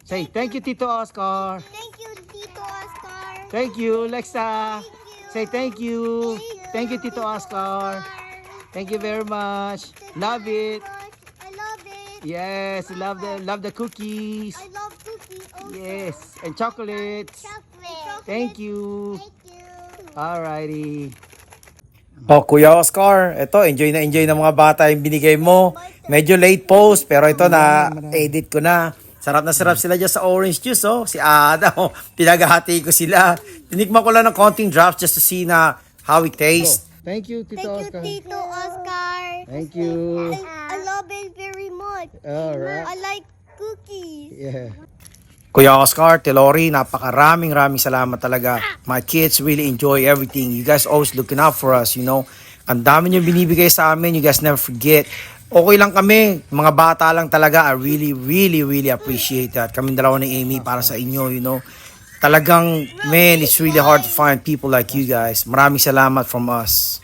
Say thank you, Tito Oscar. Thank you, Tito Oscar. Thank you, Lexa. Thank you. Say thank you. Thank you, Tito Oscar. Thank you very much. Love it. I love it. Yes, love the cookies. I love cookies also. Yes, and chocolates. Chocolate. Thank you. Thank you. Alrighty. Oh, Kuya Oscar, ito, enjoy na mga bata yung binigay mo. Medyo late post, pero ito na edit ko na. Sarap na sarap sila dyan sa orange juice, oh. Si Ada, oh. Pinaghahati ko sila. Tinikman ko lang ng konting drops just to see na how it tastes. Thank you, Tito Thank you, Tito Oscar. Thank you. I love it very much. Alright. I like cookies. Yeah. Kuya Oscar, Telori, napakaraming salamat talaga. My kids really enjoy everything. You guys always looking out for us, you know. Ang dami nyo binibigay sa amin. You guys never forget. Okay lang kami. Mga bata lang talaga. I really appreciate that. Kaming dalawa ni Amy para sa inyo, you know. Talagang, man, it's really hard to find people like you guys. Maraming salamat from us.